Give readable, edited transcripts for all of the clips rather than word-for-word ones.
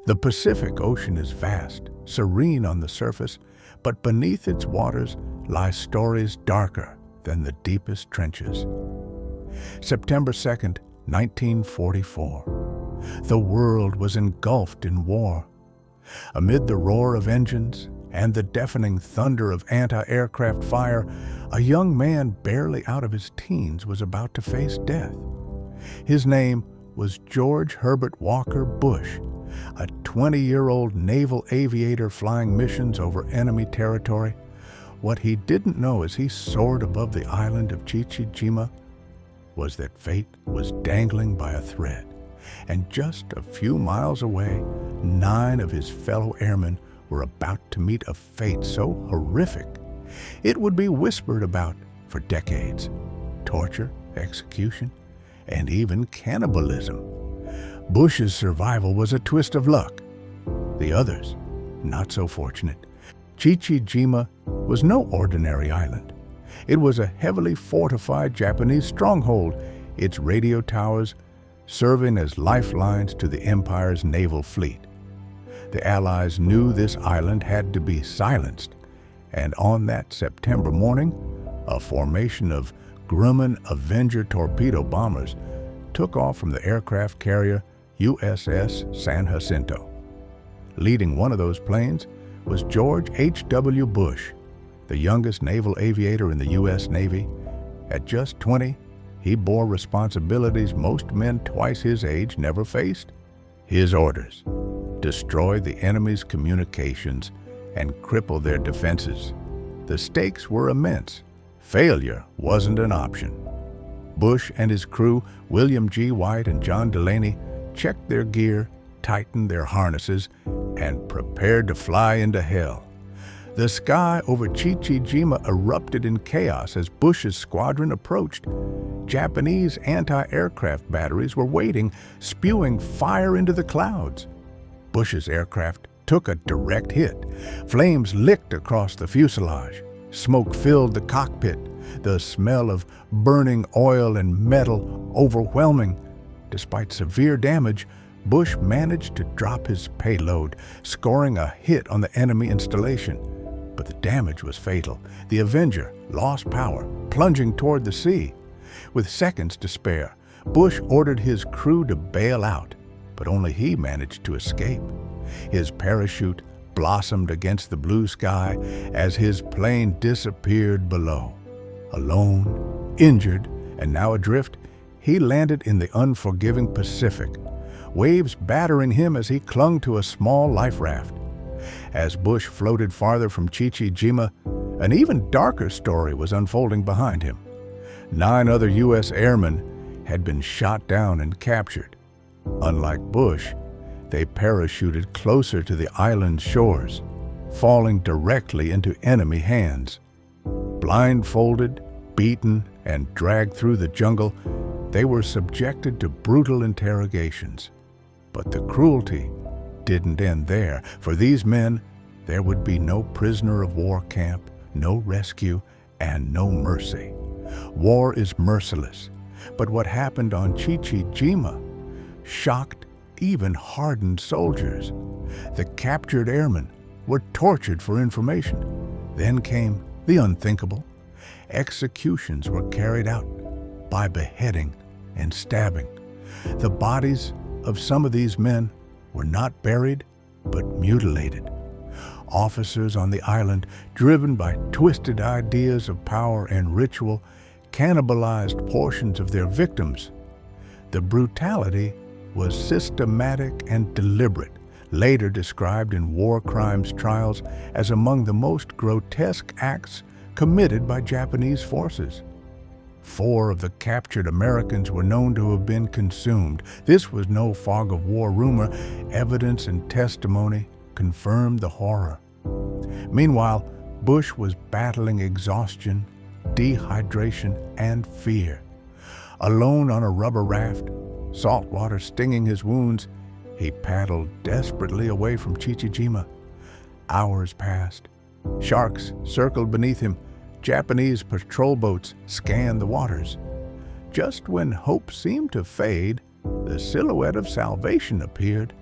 The Pacific Ocean is vast, serene on the surface, but beneath its waters lie stories darker than the deepest trenches. September 2nd, 1944. The world was engulfed in war. Amid the roar of engines and the deafening thunder of anti-aircraft fire, a young man barely out of his teens was about to face death. His name was George Herbert Walker Bush, a 20-year-old naval aviator flying missions over enemy territory. What he didn't know as he soared above the island of Chichijima was that fate was dangling by a thread, and just a few miles away, 9 of his fellow airmen were about to meet a fate so horrific it would be whispered about for decades: torture, execution, and even cannibalism. Bush's survival was a twist of luck. The others, not so fortunate. Chichijima was no ordinary island. It was a heavily fortified Japanese stronghold, its radio towers serving as lifelines to the empire's naval fleet. The Allies knew this island had to be silenced, and on that September morning, a formation of Grumman Avenger torpedo bombers took off from the aircraft carrier USS San Jacinto. Leading one of those planes was George H.W. Bush, the youngest naval aviator in the U.S. Navy. At just 20, he bore responsibilities most men twice his age never faced. His orders: destroy the enemy's communications and cripple their defenses. The stakes were immense. Failure wasn't an option. Bush and his crew, William G. White and John Delaney, checked their gear, tightened their harnesses, and prepared to fly into hell. The sky over Chichijima erupted in chaos as Bush's squadron approached. Japanese anti-aircraft batteries were waiting, spewing fire into the clouds. Bush's aircraft took a direct hit. Flames licked across the fuselage. Smoke filled the cockpit, the smell of burning oil and metal overwhelming. Despite severe damage, Bush managed to drop his payload, scoring a hit on the enemy installation. But the damage was fatal. The Avenger lost power, plunging toward the sea. With seconds to spare, Bush ordered his crew to bail out, but only he managed to escape. His parachute blossomed against the blue sky as his plane disappeared below. Alone, injured, and now adrift, he landed in the unforgiving Pacific, waves battering him as he clung to a small life raft. As Bush floated farther from Chichijima, an even darker story was unfolding behind him. 9 other U.S. airmen had been shot down and captured. Unlike Bush, they parachuted closer to the island's shores, falling directly into enemy hands. Blindfolded, beaten, and dragged through the jungle, they were subjected to brutal interrogations. But the cruelty didn't end there. For these men, there would be no prisoner of war camp, no rescue, and no mercy. War is merciless, but what happened on Chichijima shocked even hardened soldiers. The captured airmen were tortured for information. Then came the unthinkable. Executions were carried out by beheading and stabbing. The bodies of some of these men were not buried, but mutilated. Officers on the island, driven by twisted ideas of power and ritual, cannibalized portions of their victims. The brutality was systematic and deliberate, later described in war crimes trials as among the most grotesque acts committed by Japanese forces. 4 of the captured Americans were known to have been consumed. This was no fog of war rumor. Evidence and testimony confirmed the horror. Meanwhile, Bush was battling exhaustion, dehydration, and fear. Alone on a rubber raft, salt water stinging his wounds, he paddled desperately away from Chichijima. Hours passed. Sharks circled beneath him. Japanese patrol boats scanned the waters. Just when hope seemed to fade, the silhouette of salvation appeared.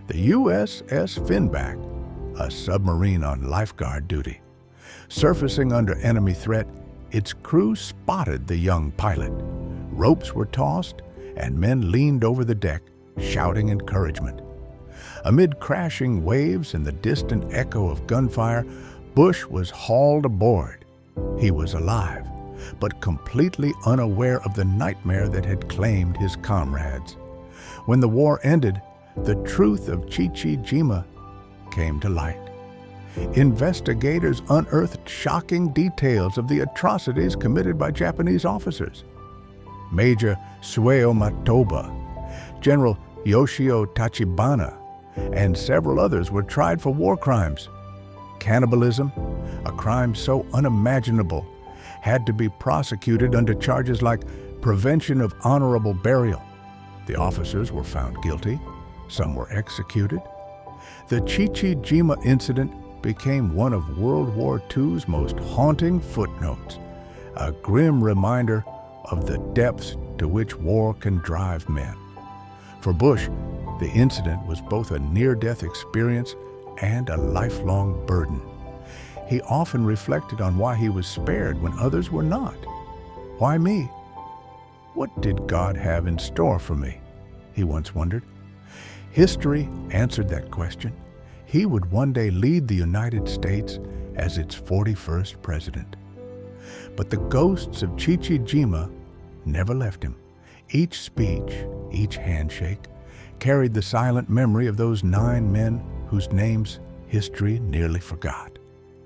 the USS Finback, a submarine on lifeguard duty. Surfacing under enemy threat, its crew spotted the young pilot. Ropes were tossed, and men leaned over the deck, shouting encouragement. Amid crashing waves and the distant echo of gunfire, Bush was hauled aboard. He was alive, but completely unaware of the nightmare that had claimed his comrades. When the war ended, the truth of Chichi-jima came to light. Investigators unearthed shocking details of the atrocities committed by Japanese officers. Major Sueo Matoba, General Yoshio Tachibana, and several others were tried for war crimes. Cannibalism, a crime so unimaginable, had to be prosecuted under charges like prevention of honorable burial. The officers were found guilty. Some were executed. The Chichi-jima incident became one of World War II's most haunting footnotes, a grim reminder of the depths to which war can drive men. For Bush, the incident was both a near-death experience and a lifelong burden. He often reflected on why he was spared when others were not. Why me? What did God have in store for me? He once wondered. History answered that question. He would one day lead the United States as its 41st president. But the ghosts of Chichi-jima never left him. Each speech, each handshake, carried the silent memory of those 9 men whose names history nearly forgot.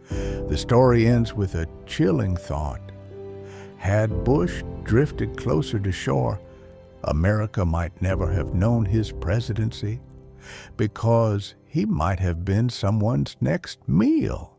The story ends with a chilling thought. Had Bush drifted closer to shore, America might never have known his presidency, because he might have been someone's next meal.